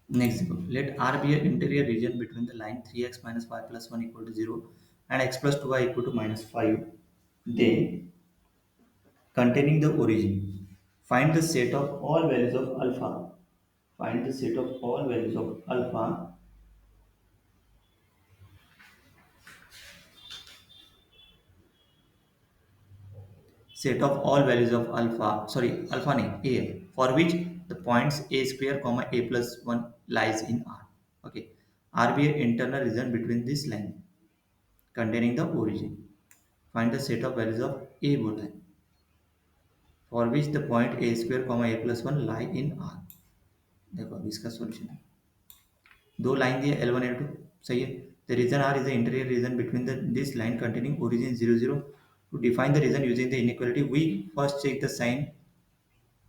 Next example, let R be an interior region between the line 3x minus y plus 1 equal to 0 and x plus 2y equal to minus 5, then containing the origin. Find the set of all values of alpha. Find the set of all values of alpha. Set of all values of alpha. Sorry, alpha name a for which the points a square comma a plus 1 lies in R. Okay. R be an internal region between this line containing the origin. Find the set of values of a बोला है for which the point a square comma a plus 1 lie in R. देखो अब इसका solution है दो line दिए L1 L2 सही है the region R is the interior region between this line containing origin 0 0. To define the region using the inequality we first check the sign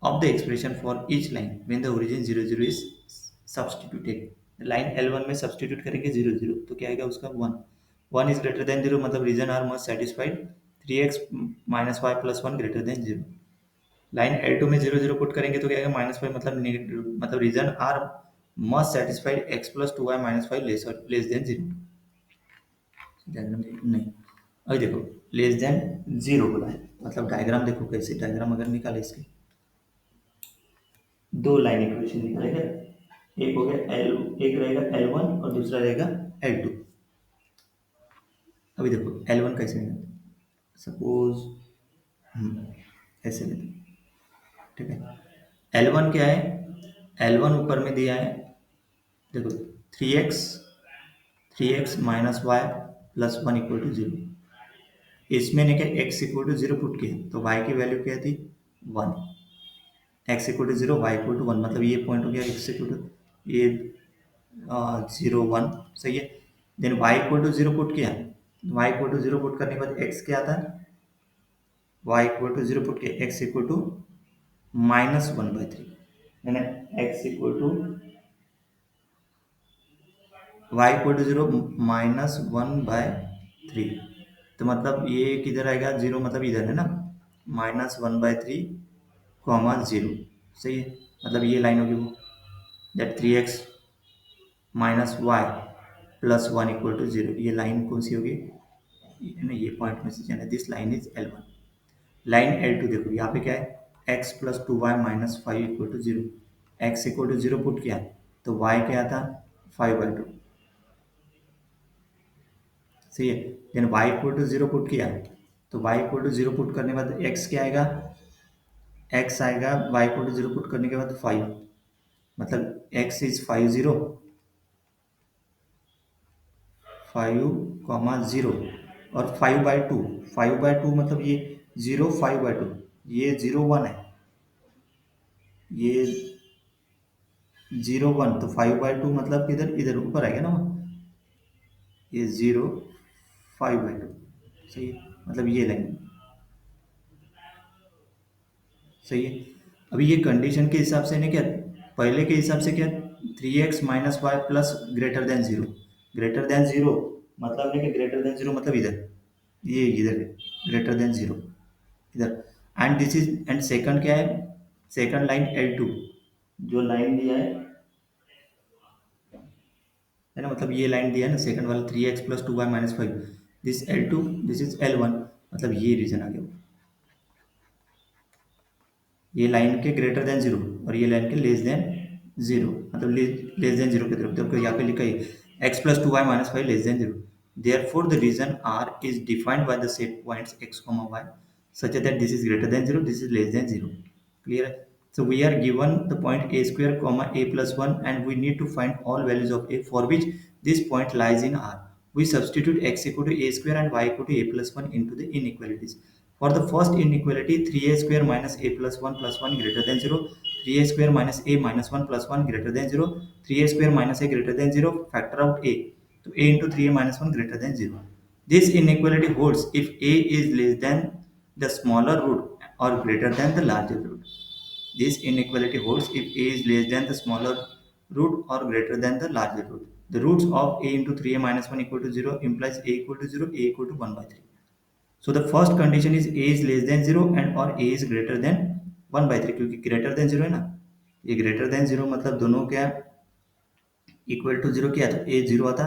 of the expression for each line when the origin 0 0 is substituted line L1 में substitute करेंगे 0 0 तो क्या आएगा उसका 1 1 is greater than 0 मतलब region R must satisfied 3x minus y plus 1 greater than 0 line L2 में 0 0 put करेंगे तो क्या आएगा -5 मतलब region R must satisfied x plus 2y minus 5 less than 0 diagram नहीं अभी देखो लेस देन 0 बोला है मतलब डायग्राम देखो कैसे डायग्राम अगर निकाले इसके दो लाइन इक्वेशन निकालेगा एक हो गया एल एक रहेगा L1 और दूसरा रहेगा L2 अभी देखो L1 कैसे निकालते सपोज ऐसे लेते ठीक है L1 क्या है L1 ऊपर में दिया है देखो 3x minus y plus 1 equal to 0 इसमें ने क्या x इक्वल टू 0 पुट किया तो y की वैल्यू क्या थी 1 x equal to 0 y equal to 1 मतलब ये पॉइंट हो गया x इक्वल टू ये 0 1 सही है then y equal to 0 put किया y इक्वल टू 0 पुट करने के बाद x क्या आता है y इक्वल टू 0 पुट किया x इक्वल टू -1/3 यानी x equal to y equal to 0 -1/3 तो मतलब ये किधर आएगा 0 मतलब इधर है ना -1/3 कॉमा 0 सही है मतलब ये लाइन होगी वो that 3x minus y plus 1 equal to 0 ये लाइन कौन सी होगी ये पॉइंट में से जाना this line is L1 line L2 देखो यहाँ पे क्या है x plus 2y minus 5 equal to 0 x equal to 0 put किया तो y क्या था 5/2 सही है then y equal to 0 put किया तो y इक्वल टू 0 पुट करने के बाद x क्या आएगा x आएगा y इक्वल टू 0 पुट करने के बाद 5 मतलब x इज 5 कॉमा 0 और 5/2 5/2 मतलब ये 0 5/2 ये 0 1 है ये 0 1 तो 5/2 मतलब किधर इधर ऊपर आएगा ना ये 0 5/2 सही है मतलब ये लाइन सही है अभी ये कंडीशन के हिसाब से ना क्या पहले के हिसाब से क्या 3x minus y plus greater than zero मतलब नहीं कि ग्रेटर देन जीरो मतलब इधर ये इधर ग्रेटर देन जीरो इधर and this is and second क्या है सेकंड लाइन L2 जो लाइन दिया है ना मतलब ये लाइन दिया है ना सेकंड वाला 3x plus 2y minus 5 this L2 this is L1 मतलब ये रीजन आ गया ये लाइन के ग्रेटर देन जीरो और ये लाइन के लेस देन जीरो मतलब लेस देन जीरो की तरफ तो यहाँ पे लिखा है x plus 2y minus 5 less than zero therefore the region R is defined by the set points x comma y such that this is greater than 0 this is less than 0 clear so we are given the point a square comma a plus 1 and we need to find all values of a for which this point lies in R we substitute x equal to a square and y equal to a plus 1 into the inequalities for the first inequality 3a square minus a plus 1 greater than 0 3a square minus a minus 1 plus 1 greater than 0 3a square minus a greater than 0 factor out a so a into 3a minus 1 greater than 0 this inequality holds if a is less than the smaller root or greater than the larger root this inequality holds if a is less than the smaller root or greater than the larger root the roots of a into 3a minus 1 equal to 0 implies a equal to 0 a equal to 1/3 so the first condition is a is less than 0 and or a is greater than 1/3 क्योंकि greater than 0 है ना ये greater than 0 मतलब दोनों क्या है equal to zero क्या था, ए जीरो आता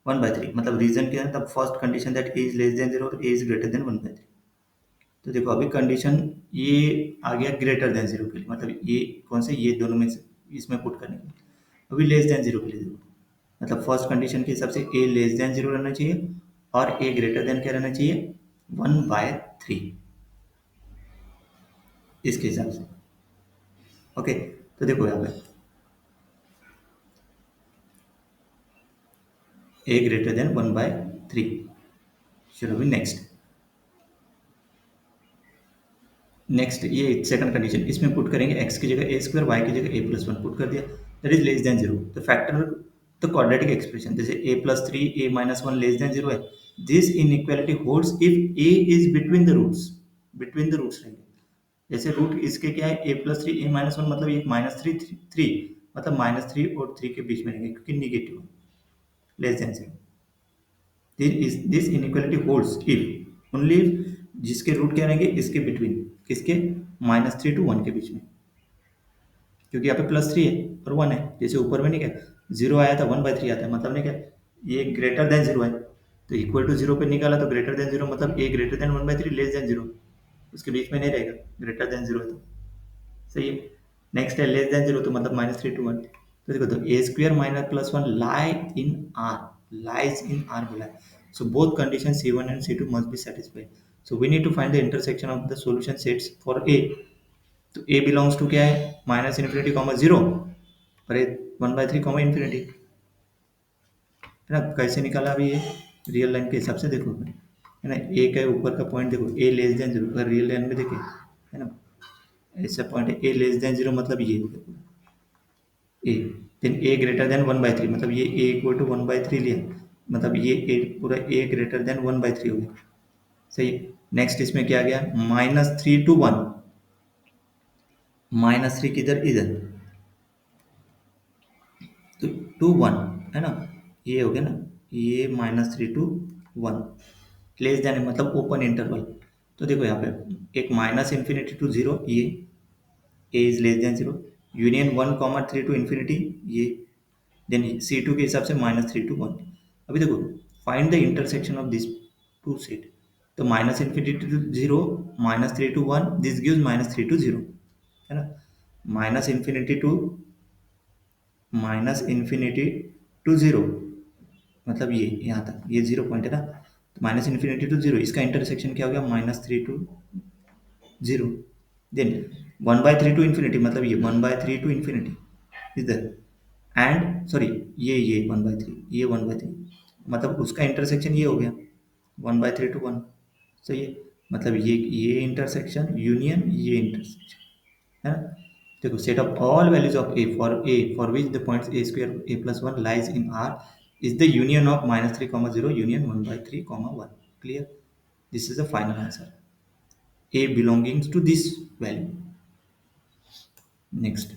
1/3, मतलब रीजन क्या है, the first condition that A is less than zero और ए इज ग्रेटर देन 1/3। तो देखो अभी कंडीशन ये आ गया ग्रेटर देन जीरो के लिए, मतलब ये कौन से, ये दोनों में से इसमें पुट करने के लिए। अभी लेस देन जीरो के लिए देखो, मतलब फर्स्ट कंडीशन के हिसाब से ए लेस देन जीरो रहना चाहिए और ए ग्रेटर देन क्या रहना चाहिए, 1/3, इसके हिसाब से। ओके, तो देखो यहाँ पे ए ग्रेटर देन 1/3। चलो अभी नेक्स्ट, नेक्स्ट ये सेकंड कंडीशन, इसमें पुट करेंगे एक्स की जगह ए स्क्वायर, वाई की जगह ए प्लस वन पुट कर दिया, that is less than zero. तो फैक्टर द क्वाड्रेटिक एक्सप्रेशन, जैसे a plus three a minus one less than zero है, this inequality holds if a is between the roots, between the roots रहेंगे। जैसे root इसके क्या है, a plus three a minus one, मतलब ये minus three three, मतलब minus three और थ्री के बीच में रहेंगे क्योंकि negative, less than zero. This inequality holds if only if, जिसके रूट क्या रहेंगे, इसके बिटवीन, किसके, माइनस थ्री टू वन के बीच में, क्योंकि यहाँ पे प्लस थ्री है और वन है, जैसे ऊपर में नहीं क्या जीरो आया था 1/3 आता है, मतलब नहीं क्या ये ग्रेटर देन जीरो है, तो इक्वल टू जीरो पे निकाला तो ग्रेटर देन जीरो, मतलब a greater than 1/3 less than zero, उसके बीच में नहीं रहेगा, ग्रेटर देन जीरो है तो सही है। नेक्स्ट है लेस देन जीरो, तो मतलब माइनस थ्री टू वन। तो देखो, तो a square minus plus one lie in R, lies in R बोला है। So both condition C1 and C2 must be satisfied. So we need to find the intersection of the solution sets for a. तो a belongs to क्या है, minus infinity comma zero, और ए 1/3 comma infinity, है ना। कैसे निकाला अभी ये, रियल लाइन के हिसाब से देखो, है ना। ए का ऊपर का पॉइंट देखो, ए लेस देन जीरो, अगर रियल लाइन में देखें, है ना, ऐसा पॉइंट है ए लेस देन जीरो, मतलब ये हो गया ए, देन ए ग्रेटर देन 1/3, मतलब ये ए इक्वल टू 1/3 लिया, मतलब ये ए पूरा ए ग्रेटर देन 1/3 हो गया, सही। नेक्स्ट इसमें क्या आ गया, minus three to one, minus three किधर, इधर, तो टू वन, है ना, ये हो गया ना, ये minus three to one, less than मतलब ओपन इंटरवल। तो देखो यहाँ पे एक माइनस इन्फिनिटी टू जीरो, ये a is less than zero, union one comma three to infinity, ये, देन C2 के हिसाब से माइनस थ्री टू वन। अभी देखो, find the intersection of this two set, तो minus infinity to zero, minus three to one, this gives minus three to zero, है ना। Minus infinity to, minus infinity to zero, मतलब ये यहाँ तक ये जीरो पॉइंट है ना, तो माइनस इन्फिनिटी टू जीरो, इसका इंटरसेक्शन क्या हो गया, minus three to zero, then 1/3 to infinity, मतलब ये 1/3 टू इन्फिनिटी इधर, एंड सॉरी, ये 1/3, ये 1/3, मतलब उसका इंटरसेक्शन ये हो गया 1/3 टू वन, सही है। मतलब ये इंटरसेक्शन यूनियन ये इंटरसेक्शन, है ना। देखो, set of all values of a for which the points a square a plus one lies in R is the union of minus three comma zero union 1/3 comma one, clear, this is the final answer, a belongings to this value. Next,